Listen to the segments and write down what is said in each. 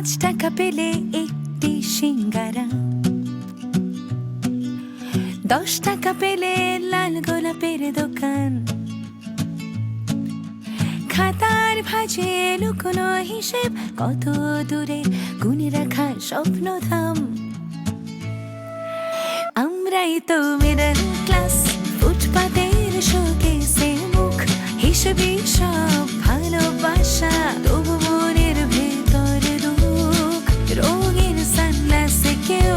টাকা পেলে একটি সিঙ্গারা, 10 টাকা পেলে লাল গোলাপের দোকান, খাতার ভাঁজে লুকোনো হিসেব, কত দূরে গুনে রাখা স্বপ্নধাম। আমরাই তো মিডল ক্লাস, ফুটপাতের শোকেসে মুখ, হিসেবে সব ভালোবাসা, তবু মনের ভেতর দুঃখ। রঙের সানগ্লাসে কেউ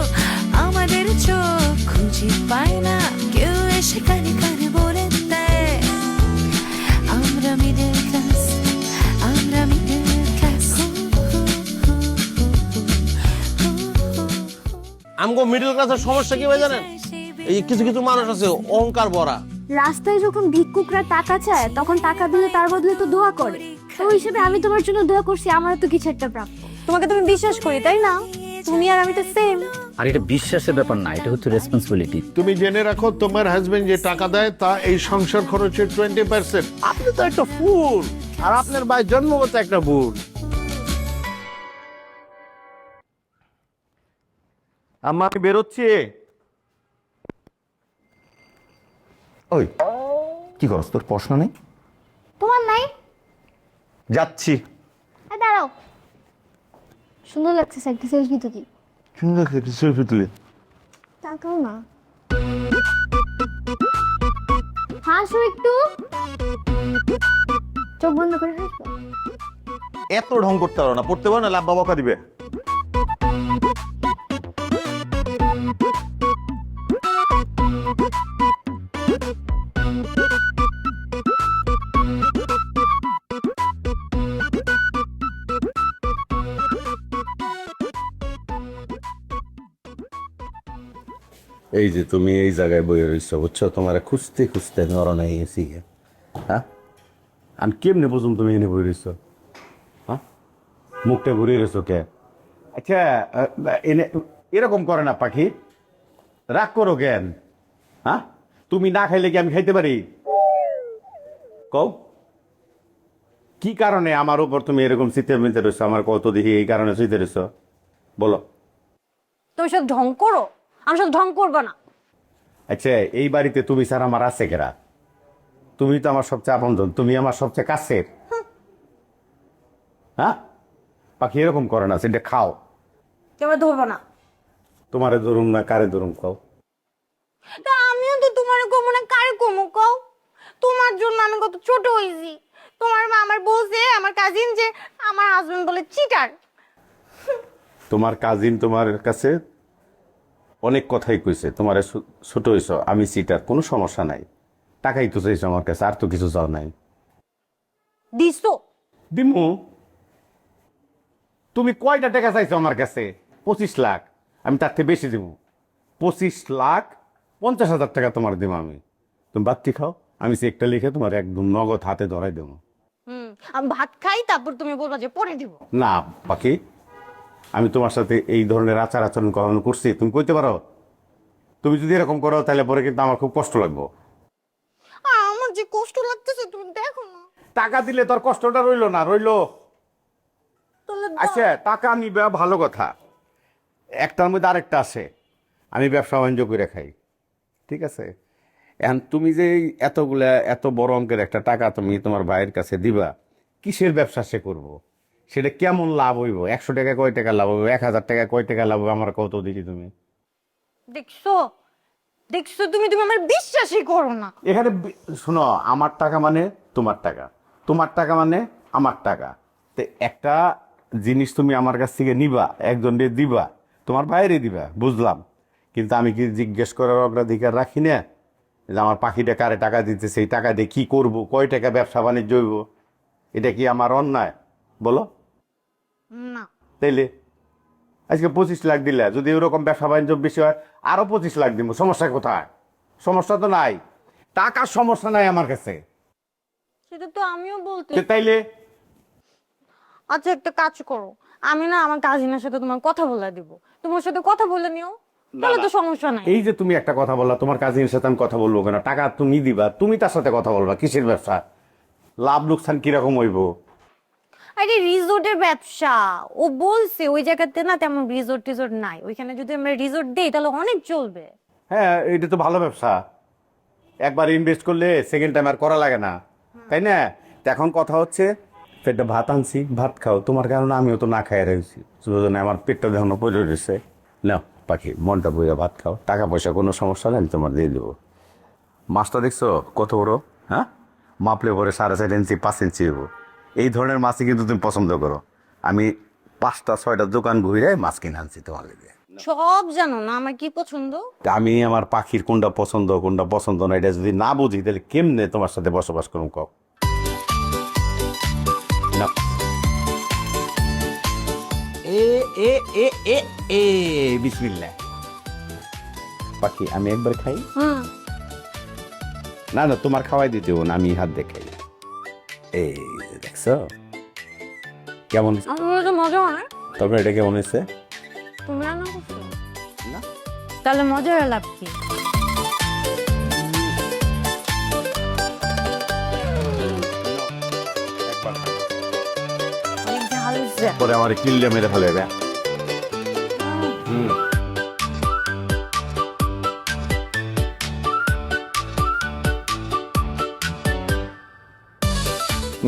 আমাদের চোখ খুঁজে পায় না, কেউ এসে কানে কানে বলে দেয় আমরা মিডল ক্লাস, আমরা মিডল ক্লাস। আমগো মিডল ক্লাসের সমস্যা কি ভাই জানেন? এই কিছু কিছু মানুষ আছে অহংকার ভরা। রাস্তায় যখন ভিক্ষুকরা টাকা চায় তখন টাকা দিলে তার বদলে তো দোয়া করে। তো ওই হিসেবে আমি তোমার জন্য দোয়া করছি, আমার তো কিছু একটা প্রাপ্য। তোমাকে তুমি বিশ্বাস করি, তাই না? তুমি আর আমি তো সেম। আর এটা বিশ্বাসের ব্যাপার না, এটা হচ্ছে রেসপন্সিবিলিটি। তুমি জেনে রাখো তোমার হাজবেন্ড যে টাকা দেয় তা এই সংসার খরচের 20%। আপনি তো একটা ফুল, আর আপনার ভাই জন্মগত একটা ভুল। আম্মা আমি বেরোচ্ছি। ওই কি করছ, তোর প্রশ্ন নেই? তোমার নাই? যাচ্ছি। দাঁড়াও, সুন্দর লাগছে, একটা সেলফি তুলি। সুন্দর সেলফি তুলে তাকাও না, হাসো একটু, চোখ বন্ধ করে হাসো। এত ঢং করতে পারো না, পড়তে পারো না, লাভ বকা দিবে। এই যে তুমি এই জায়গায় বইয়ে রয়েছো, বুঝছো? তোমার খুঁজতে খুঁজতে নরম হয়ে গেছি। হ্যাঁ, আমি কেমনে বুঝুম তুমি এনে বই রয়েছো? হ্যাঁ, মুখটা ঘুরিয়ে রয়েছো কে? আচ্ছা এনে এরকম করে না পাখি, রাগ করো কেন? হ্যাঁ, তুমি না খাইলে কি আমি খাইতে পারি? কও কি কারণে আমার উপর তুমি এরকম শীতে মিলতে রয়েছো? আমার কত দেখি এই কারণে শীতে রয়েছো, বলো। তুমি সব ঢং করো, আমি সব ঢং করবো না। আচ্ছা এই বাড়িতে তুমি স্যার আমার আছে কেরা? তুমি তো আমার সবচেয়ে আপনজন, তুমি আমার সবচেয়ে কাছের। হ্যাঁ, পাখি এরকম করে না, সেটা খাও। কেমন ধরবো না? তোমারে ধরুম না কারে ধরুম কও? তা আমিও তো তোমার কমো না, কারে কমো কও? তোমার জন্য আমি কত ছোট হয়েছি। তোমার মা আমার বলছে, আমার কাজিন, যে আমার হাজবেন্ড বলে চিটার। তোমার কাজিন তোমার কাছে অনেক কথাই কইছে, তোমার ছোট হইছ, আমি সিটার, কোনো সমস্যা নাই। টাকাই তো চাইছো আমার কাছে, আর তো কিছু চাও নাই। দিছো? দিমু। তুমি কয়টা টাকা চাইছো আমার কাছে? 25 লাখ। আমি তার থেকে বেশি দিব। 25,50,000 টাকা তোমার দিব আমি। তুমি বাত্তি খাও, আমি চেকটা লিখে তোমার একদম নগদ হাতে ধরাই দেবো। আমি ভাত খাই, তারপর তুমি বলবা যে পরে দিব। না বাকি, আমি তোমার সাথে এই ধরনের আচার আচরণ কখনো করছি? তুমি কইতে পারো? তুমি যদি এরকম করো তাহলে পরে কিন্তু আমার খুব কষ্ট লাগবে। আমার যে কষ্ট লাগতেছে তুমি দেখো না। টাকা দিলে তোর কষ্টটা রইলো না, রইলো? তাহলে আচ্ছা টাকা নিবে ভালো কথা, একটার মধ্যে আরেকটা আছে। আমি ব্যবসা বাণিজ্য করে খাই, ঠিক আছে? এখন তুমি যে এতগুলা এত বড় অঙ্কের একটা টাকা তুমি তোমার ভাইয়ের কাছে দিবা, কিসের ব্যবসা সে করবো? সেটা কেমন লাভ হইব? 100 টাকা কয় টাকা লাভ হইব? 1000 টাকা কয় টাকা লাভ হবে? আমার কত দেখি তুমি। দেখছো, দেখছো তুমি তুমি আমার বিশ্বাসই করো না। এখানে শোনো, আমার টাকা মানে তোমার টাকা, তোমার টাকা মানে আমার টাকা। তো একটা জিনিস তুমি আমার কাছ থেকে নিবা, একজনকে দিবা, তোমার বাইরে দিবা, বুঝলাম। কিন্তু আমি কি জিজ্ঞেস করার অগ্রাধিকার রাখি না যে আমার পাখিটা কারে টাকা দিতে, সেই টাকা দিয়ে কি করবো, কয় টাকা ব্যবসা বাণিজ্য হইব? এটা কি আমার অন্যায় বলো? না। তাইলে আজকে 25 লাখ দিলে, যদি ওরকম ব্যবসা বাণিজ্য বেশি হয় আরো 25 লাখ দিব, সমস্যা কোথায়? সমস্যা তো নাই, টাকার সমস্যা নাই আমার কাছে। সেটা তো আমিও বলতে। তাইলে আচ্ছা একটা কাজ করো, আমি না আমার কাজিনের সাথে তোমার কথা বলে দিব, তোমার সাথে কথা বলে নিও, তাহলে তো সমস্যা নাই। এই যে তুমি একটা কথা বললা, তোমার কাজিনের সাথে আমি কথা বলবো কেন? টাকা তুমি দিবা, তুমি তার সাথে কথা বলবা, কিসের ব্যবসা? লাভ লোকসান কিরকম হইব? আরে রিসোর্টের ব্যবসা, ও বলছে ওই জায়গাতে না তেমন রিসোর্ট টিসোর্ট নাই, ওইখানে যদি আমরা রিসোর্ট দেই তাহলে অনেক চলবে। হ্যাঁ, এটা তো ভালো ব্যবসা। একবার ইনভেস্ট করলে সেকেন্ড টাইম আর করা লাগে না, তাই না? তো এখন কথা হচ্ছে, পেটে ভাত আনছি, ভাত খাও। তোমার কারণে আমিও তো না খাই রয়েছি, দুজনে আমার পেটটা যখন পড়ে রয়েছে। নাও পাখি, মনটা বইয়া ভাত খাও। টাকা পয়সা কোনো সমস্যা নেই, আমি তোমার দিয়ে দেবো। মাছটা দেখছো কত বড়? হ্যাঁ, মাপলে পরে 4.5 ইঞ্চি 5 ইঞ্চি দেবো। এই ধরনের মাছই কিন্তু তুমি পছন্দ করো। আমি 5টা 6টা দোকান ঘুরে মাছ কিনে আনছি তোমার লেগে। সব জানো না আমার কি পছন্দ। আমি আমার পাখির কোনটা পছন্দ না এটা যদি না বুঝি তাহলে কেমনে তোমার সাথে বসবাস করুম কও? না, বিসমিল্লাহ। পাখি আমি একবার খাই। না না, তোমার খাওয়াই দিতে না, আমি হাত দিয়ে খাই। এই যে দেখছো কেমন? আমার তো মজা হয়। তবে এটা কেমন হয়েছে? তুমি রান্না করছো না। তাহলে মজার লাভ কি? অনেক ঝাল হয়েছে। পরে আমার কিল্লে মেরে ফেলে।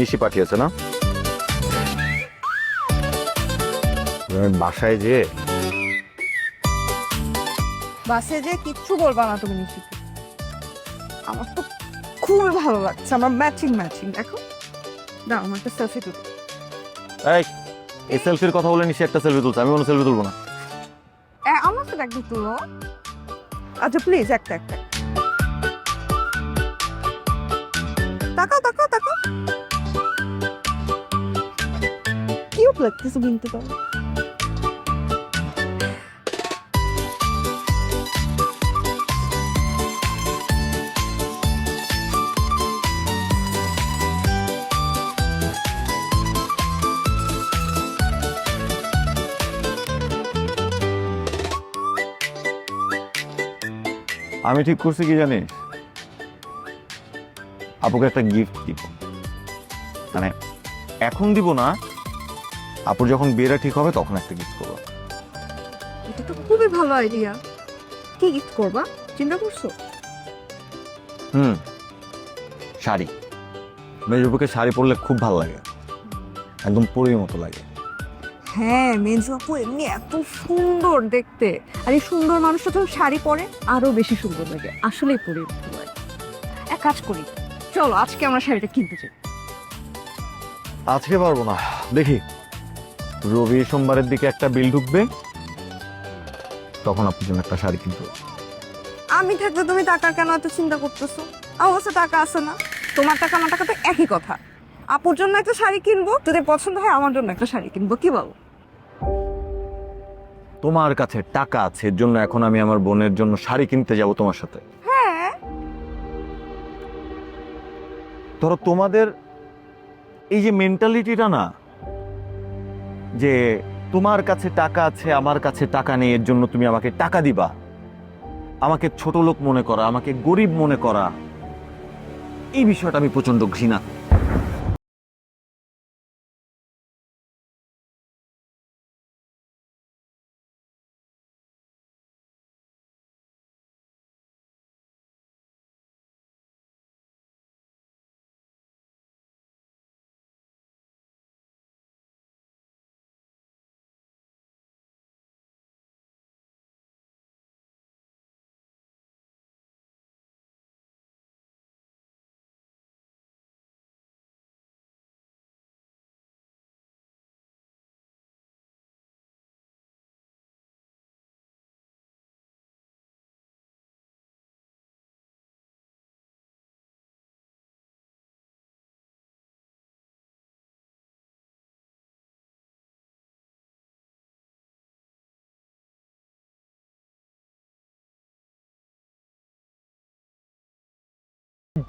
নিশি পাঠিয়েছে না? বাসায় যে বাসে যে কিচ্ছু বলবা না তুমি নিশিকে। আমার তো খুবই ভালো লাগছে, আমার ম্যাচিং দেখো না, আমার একটা সেলফি তুলি। এই সেলফির কথা বলে নিশি একটা সেলফি তুলছে, আমি কোনো সেলফি তুলবো না। আমার সাথে একদম তুলো। আচ্ছা প্লিজ একটা তাকাও কিউট লাগতেছে কিন্তু। পারো আমি ঠিক করছি কি জানিস, আপুকে একটা গিফট দিব। মানে এখন দিব না, আপুর যখন বিয়েটা ঠিক হবে তখন একটা গিফট করবো। এটা তো খুবই ভালো আইডিয়া। কি গিফট করবা চিন্তা করছো? শাড়ি। মেজুপুকে শাড়ি পরলে খুব ভালো লাগে, একদম পরীর মতো লাগে। হ্যাঁ, মেজু আপু এমনি এত সুন্দর দেখতে, আর এই সুন্দর মানুষটা যখন শাড়ি পরে আরো বেশি সুন্দর লাগে। আসলেই পরে উঠতে পারে। এক কাজ করি, চলো আজকে আমরা শাড়িটা কিনতে চাই। আজকে পারবো না, দেখি রবি সোমবারের দিকে একটা বিল ঢুকবে, তখন আপনার জন্য একটা শাড়ি কিনতে হবে। আমি থাকলে তুমি টাকার কেন এত চিন্তা করতেছো? অবশ্য টাকা আছে না, তোমার টাকা আমার টাকা তো একই কথা। আপুর জন্য একটা শাড়ি কিনবো, যদি পছন্দ হয় আমার জন্য একটা শাড়ি কিনবো, কি বলো? তোমার কাছে টাকা আছে, এর জন্য এখন আমি আমার বোনের জন্য শাড়ি কিনতে যাব তোমার সাথে? হ্যাঁ। ধরো তোমাদের এই যে মেন্টালিটিটা না, যে তোমার কাছে টাকা আছে আমার কাছে টাকা নেই, এর জন্য তুমি আমাকে টাকা দিবা, আমাকে ছোট লোক মনে করা, আমাকে গরিব মনে করা, এই বিষয়টা আমি প্রচন্ড ঘৃণা করি।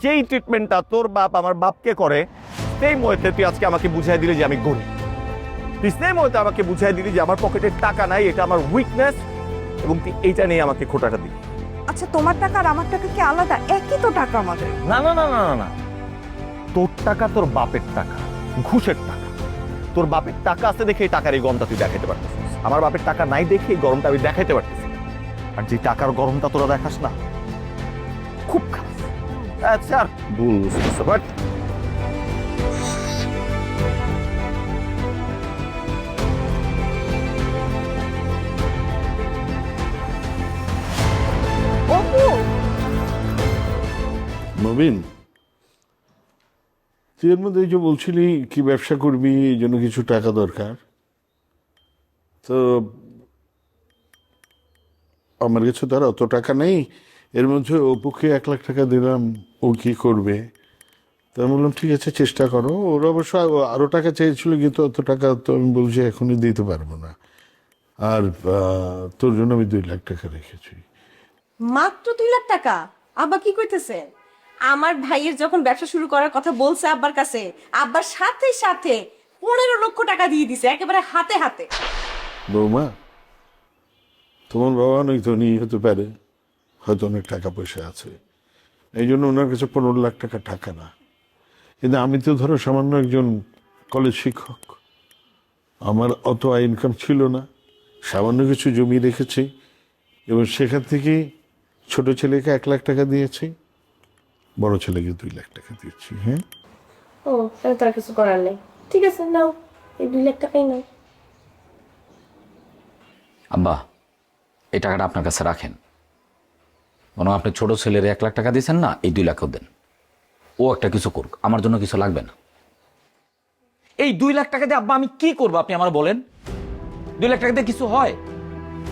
যেই ট্রিটমেন্টটা তোর বাপ আমার বাপকে করে, সেই মতে তুই আজকে আমাকে বুঝাই দিলি যে আমি গরিব। তুই সেই মতে আমাকে বুঝাই দিলি যে আমার পকেটে টাকা নাই, এটা আমার উইকনেস, এবং তুই এইটা নিয়ে আমাকে খোটাটা দিলি। আচ্ছা তোমার টাকা আর আমার টাকা কি আলাদা? একই তো টাকা আমাদের। না না না না না না, তোর টাকা তোর বাপের টাকা, ঘুষের টাকা। তোর বাপের টাকা আছে দেখে এই টাকার এই গরমটা তুই দেখাইতে পারতেছিস, আমার বাপের টাকা নাই দেখে এই গরমটা আমি দেখাইতে পারতেছি না। আর যে টাকার গরমটা তোরা দেখাস না, খুব খারাপ। আচ্ছা আর বুঝতেছো, বাট নবীন, তুই এর মধ্যে এই যে বলছিলি কি ব্যবসা করবি, এই জন্য কিছু টাকা দরকার, তো আমার কাছে তো আর অত টাকা নেই। এর মধ্যে অপুকে 1 লাখ টাকা দিলাম, ও কি করবে? তো আমি বললাম ঠিক আছে চেষ্টা করো। ওর অবশ্য আরো টাকা চেয়েছিল, কিন্তু অত টাকা তো আমি বলছি এখনই দিতে পারবো না। আর তোর জন্য আমি 2 লাখ টাকা রেখেছি। মাত্র 2 লাখ টাকা? আব্বা কি কইতেছে? আমার ভাইয়ের যখন ব্যবসা শুরু করার কথা বলছে আব্বার কাছে, আব্বার সাথে সাথে 15 লক্ষ টাকা দিয়ে দিছে একেবারে হাতে হাতে। বৌমা, তোমার বাবা অনেক ধনী হতে পারে, হয়তো অনেক টাকা পয়সা আছে, এই জন্য ওনার কাছে 15 লাখ টাকা টাকা না। কিন্তু আমি তো ধরো সামান্য একজন কলেজ শিক্ষক, আমার অত আয় ইনকাম ছিল না, সামান্য কিছু জমি রেখেছি এবং সেখান থেকে ছোট ছেলেকে 1 লাখ টাকা দিয়েছি, বড় ছেলেকে 2 লাখ টাকা দিয়েছি। হ্যাঁ, ও তাহলে তার কিছু করার নেই। ঠিক আছে, নাও এই 2 লাখ টাকাই নাও। আব্বা, এই টাকাটা আপনার কাছে রাখেন। মনে হয় আপনি ছোট ছেলের 1 লাখ টাকা দিয়েছেন না, এই 2 লাখও দেন। ও একটা কিছু করুক, আমার জন্য কিছু লাগবে না। এই 2 লাখ টাকা দিয়ে আব্বা আমি কি করবো আপনি আমার বলেন? 2 লাখ টাকা দিয়ে কিছু হয়?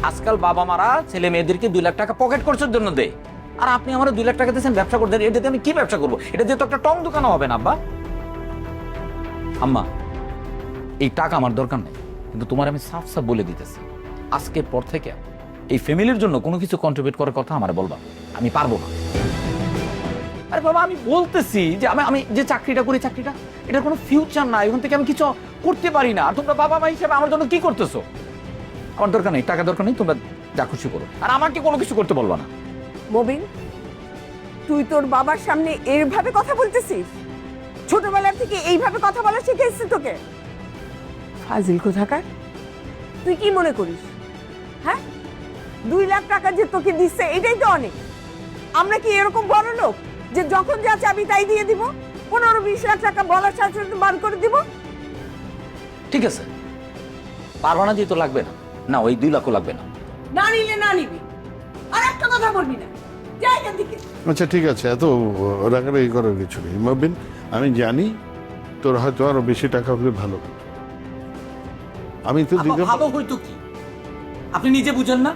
আজকাল বাবা মারা ছেলে মেয়েদেরকে 2 লাখ টাকা পকেট খরচের জন্য দেয়, আর আপনি আমার 2 লাখ টাকা দিয়েছেন ব্যবসা করতে। এটা দিয়ে আমি কি ব্যবসা করবো? এটা দিয়ে তো একটা টং দোকানও হবে না আব্বা। আম্মা, এই টাকা আমার দরকার নেই, কিন্তু তোমার আমি সাফ সাফ বলে দিতেছি, আজকের পর থেকে এই ফ্যামিলির জন্য কোনো কিছু কন্ট্রিবিউট করার কথা আমার বলবা, আমি পারবো না। আরে বাবা, আমি বলতেছি যে আমি যে চাকরিটা করি, চাকরিটা এটার কোনো ফিউচার নাই, ওখান থেকে আমি কিছু করতে পারি না। আর তোমরা বাবা মা হিসেবে আমার জন্য কি করতেছো? আমার দরকার নেই, টাকা দরকার নেই, তোমরা যা খুশি করো, আর আমাকে কোনো কিছু করতে বলবা না। মবিন, তুই তোর বাবার সামনে এইভাবে কথা বলতেছিস? ছোটবেলা থেকে এইভাবে কথা বলা শিখেছিস তোকে? ফাজিল কোথাকার! তুই কি মনে করিস? হ্যাঁ, 2 লাখ টাকা যে তোকে দিচ্ছে এটাই তো অনেক। আমরা কি এরকম বড় লোক যে যখন যা চাবি তাই দিয়ে দিব? 15-20 লাখ টাকা বলার সাথে সাথে বার করে দিব? ঠিক আছে, পারবা না দিয়ে তো লাগবে না, না ওই 2 লাখও লাগবে না। না নিলে না নিবি, আর একটা কথা বলবি না, যা এখান থেকে। আচ্ছা ঠিক আছে, এত রাগারাগি করার কিছু নেই। মবিন, আমি জানি তোর হয়তো আরো বেশি টাকা হলে ভালো হতো। আমি তো দিতে ভালো হইতো কি? আপনি নিজে বুঝেন না?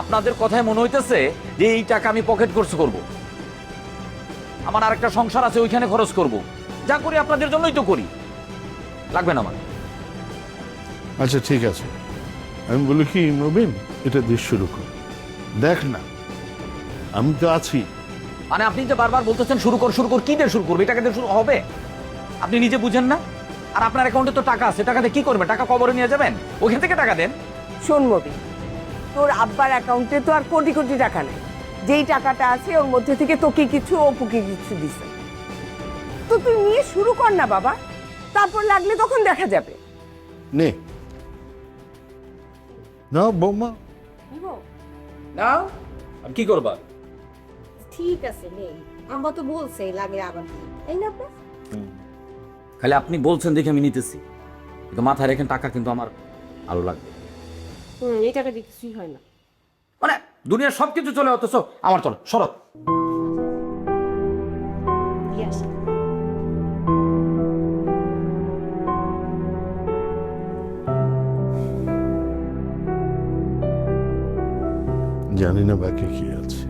আপনাদের কথায় মনে হইতেছে যে এই টাকা আমি পকেট খরচ করব, আমার আরেকটা সংসার আছে ওইখানে খরচ করব। যা করি আপনাদের জন্যই তো করি, লাগবে না আমার। আচ্ছা ঠিক আছে, আমি বলি কি নবীন, এটা দিয়ে শুরু কর, দেখ না আমি তো আছি। মানে আপনি যে বারবার বলতেছেন শুরু কর শুরু কর, কি দিয়ে শুরু করবে? টাকা দিয়ে শুরু হবে? আপনি নিজে বুঝেন না? আর আপনার অ্যাকাউন্টে তো টাকা আছে, টাকাতে কি করবেন? টাকা কবরে নিয়ে যাবেন? ওইখান থেকে টাকা দেন। শোন মবিন, তোর আব্বার অ্যাকাউন্টে তো আর কোটি কোটি টাকা নেই। যেই টাকাটা আছে ওর মধ্যে থেকে তোকে কিছু, অপুকে কিছু দিছে। তো তুই নিয়ে শুরু কর না বাবা, তারপর লাগলে তখন দেখা যাবে। নে না বৌমা, না কি করবা? ঠিক আছে, নেই, আম্মা তো বলছে লাগে আবার, এই না আপা? খালি আপনি বলছেন দেখে আমি নিতেছি, কিন্তু মাথায় রেখেন টাকা কিন্তু আমার ভালো লাগবে। এই টাকা দিয়ে কিছুই হয় না। মানে দুনিয়ার সবকিছু চলে, অথচ আমার চলে শরৎ। জানি না বাকি কি আছে।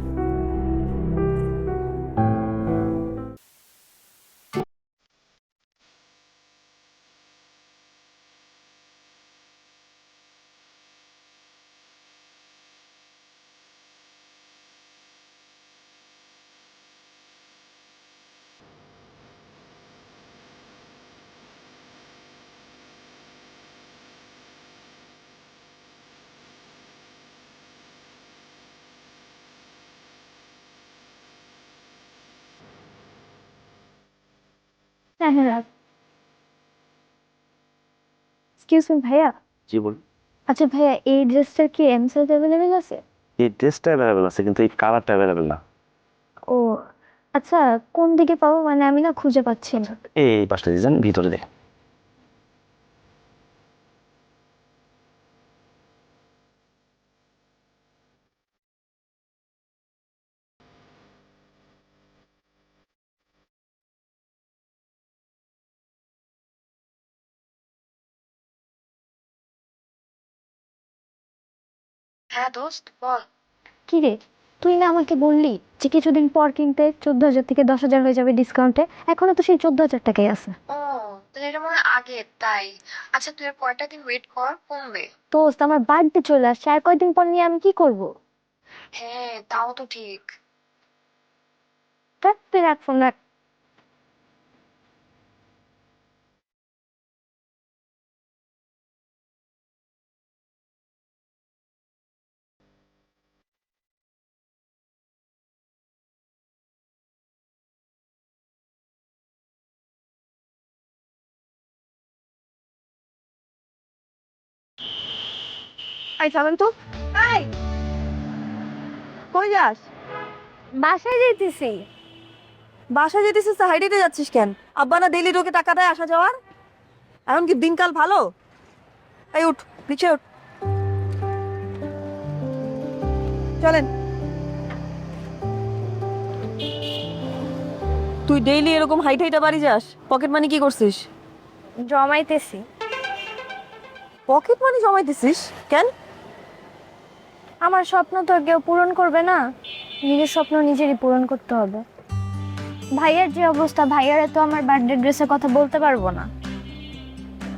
হ্যাঁ হ্যাঁ রাখ। এক্সকিউজ মি ভাইয়া। জি বল। আচ্ছা ভাইয়া, এই ড্রেসটার কি এম সাইজ অ্যাভেলেবেল আছে? এই ড্রেসটা অ্যাভেলেবেল আছে কিন্তু এই কালারটা অ্যাভেলেবেল না। ও আচ্ছা, কোন দিকে পাবো? মানে আমি না খুঁজে পাচ্ছি না। এই পাঁচটা ডিজাইন ভিতরে দে। হ্যাঁ দোস্ত বল। কি রে, তুই না আমাকে বললি যে কিছুদিন পর কিনতে 14,000 থেকে 10,000 হয়ে যাবে ডিসকাউন্টে, এখনো তো সেই 14,000 টাকাই আছে। ও তাহলে এটা মনে হয় আগে তাই। আচ্ছা তুই আর কয়টা দিন ওয়েট কর, কমবে। দোস্ত আমার বার্থডে চলে আসছে, আর কয়দিন পর নিয়ে আমি কি করবো? হ্যাঁ তাও তো ঠিক। দেখ তুই রাখ ফোন রাখ। এই থামেন তো। এই কই যাস? বাসায় যেতেছি। বাসায় যেতেছিস তো হাইডেতে যাচ্ছিস কেন? আব্বা না ডেইলি তোকে টাকা দেয় আসা যাওয়ার? এখন কি দিনকাল ভালো? এই উঠ, নিচে উঠ। চলেন। তুই ডেইলি এরকম হাইট হাইটা বাড়ি যাস, পকেট মানি কি করছিস? জমাইতেছি। পকেট মানি জমাইতেছিস কেন? আমার স্বপ্ন তো আর কেউ পূরণ করবে না, নিজের স্বপ্ন নিজেরই পূরণ করতে হবে। ভাইয়ার যে অবস্থা, ভাইয়ারে তো আমার বার্থডে ড্রেসের কথা বলতে পারবো না।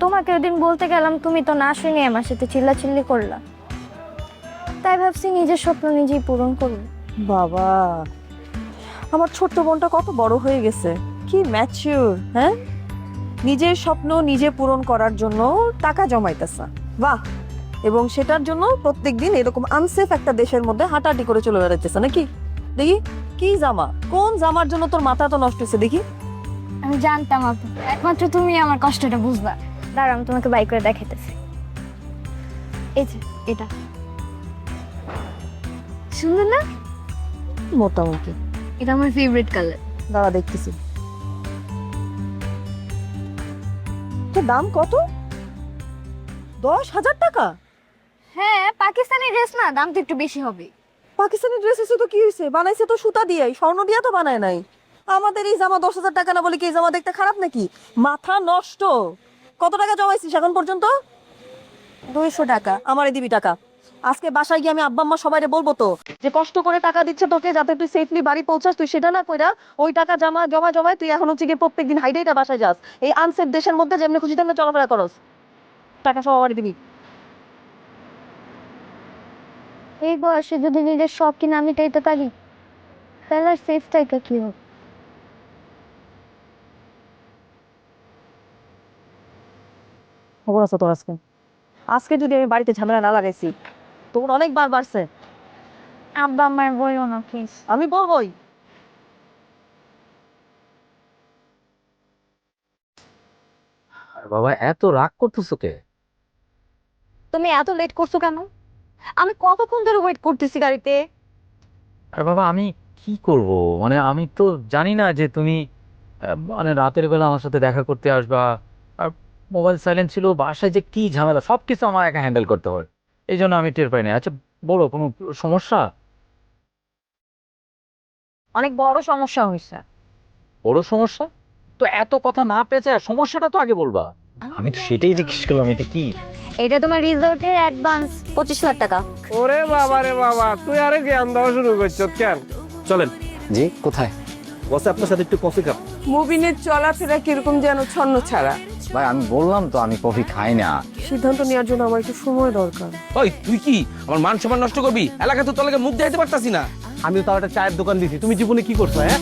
তোমাকে ওদিন বলতে গেলাম, তুমি তো না শুনে আমার সাথে চিল্লাচিল্লি করলা। তাই ভাবছি নিজের স্বপ্ন নিজেই পূরণ করবো। বাবা, আমার ছোট্ট বোনটা কত বড় হয়ে গেছে, কি ম্যাচিউর। হ্যাঁ, নিজের স্বপ্ন নিজে পূরণ করার জন্য টাকা জমাইতেছে। বাহ। এবং সেটার জন্য প্রত্যেকদিন এরকম আনসেফ একটা দেশের মধ্যে হাঁটাহাঁটি করে চলে বেড়াইতেছে নাকি? দেখি কি জামা, কোন জামার জন্য তোর মাথা তো নষ্ট হয়েছে দেখি। আমি জানতাম আপু, একমাত্র তুমি আমার কষ্টটা বুঝবা। দাঁড়া আমি তোমাকে বাই করে দেখাইতেছি। এই যে এটা সুন্দর না? মোটামুটি। এটা আমার ফেভারিট কালার। দাঁড়া দেখতেছি। তোর দাম কত? 10,000 টাকা? হ্যাঁ, পাকিস্তানি ড্রেস না, দাম তো একটু বেশি হবে। পাকিস্তানি ড্রেস এসে তো কি হয়েছে, বানাইছে তো সুতা দিয়ে, স্বর্ণ দিয়ে তো বানায় নাই। আমাদের এই জামা 10,000 টাকা না বলে কি এই জামা দেখতে খারাপ নাকি? মাথা নষ্ট। কত টাকা জমাইছিস এখন পর্যন্ত? 200 টাকা। আমারে দিবি টাকা। আজকে বাসায় গিয়ে আমি আব্বা আম্মা সবাইরে বলবো তো যে কষ্ট করে টাকা দিচ্ছে তোকে যাতে তুই সেফলি বাড়ি পৌঁছাস, তুই সেটা না কইরা ওই টাকা জমায় তুই এখন হচ্ছে গিয়ে প্রত্যেকদিন হাইডেটা বাসায় যাস, এই আনসেফ দেশের মধ্যে যেমনি খুশি তেমনি চলাফেরা করস। টাকা সব আমারে দিবি। এই বয়সে যদি নিজের শখ কিনা আমি চাইতে পারি, তাহলে আর সেফ টাইকা কি হবে? খবর আছে তোর আজকে? আজকে যদি আমি বাড়িতে ঝামেলা না লাগাইছি, তোর অনেকবার বাড়ছে। আব্বা আমার বইও না প্লিজ। আমি বলবোই। বাবা এত রাগ করতেছো কে? তুমি এত লেট করছো কেন? আমি কতক্ষণ ধরে ওয়েট করতেছি গাড়িতে। আরে বাবা আমি কি করব, মানে আমি তো জানি না যে তুমি মানে রাতের বেলা আমার সাথে দেখা করতে আসবা, আর মোবাইল সাইলেন্ট ছিল, বাসায় যে কি ঝামেলা সব কিছু আমার একা হ্যান্ডেল করতে হয়, এই জন্য আমি টের পাইনি। আচ্ছা বলো, কোনো সমস্যা? অনেক বড় সমস্যা হয়েছে। বড় সমস্যা? তো এত কথা না পেঁচে সমস্যাটা তো আগে বলবা। আমি তো সেটাই জিজ্ঞেস করলাম, এটা কি? এটা তোমার রিসোর্টের অ্যাডভান্স 25 লাখ টাকা। ওরে বাবা রে বাবা, তুই আরে জ্ঞান দেওয়া শুরু করছো কেন? চলেন। জি কোথায়? বসে আপনার সাথে একটু কফি খাব। মুবিনের চলাফেরা কিরকম যেন ছন্ন ছাড়া। ভাই আমি বললাম তো আমি কফি খাই না। সিদ্ধান্ত নেওয়ার জন্য আমার একটু সময় দরকার। ওই তুই কি আমার মান সম্মান নষ্ট করবি? এলাকা তো তোকে মুখ দেখাতে পারতাছি না। আমি তো তাও একটা চায়ের দোকান দিছি, তুমি জীবনে কি করছো? হ্যাঁ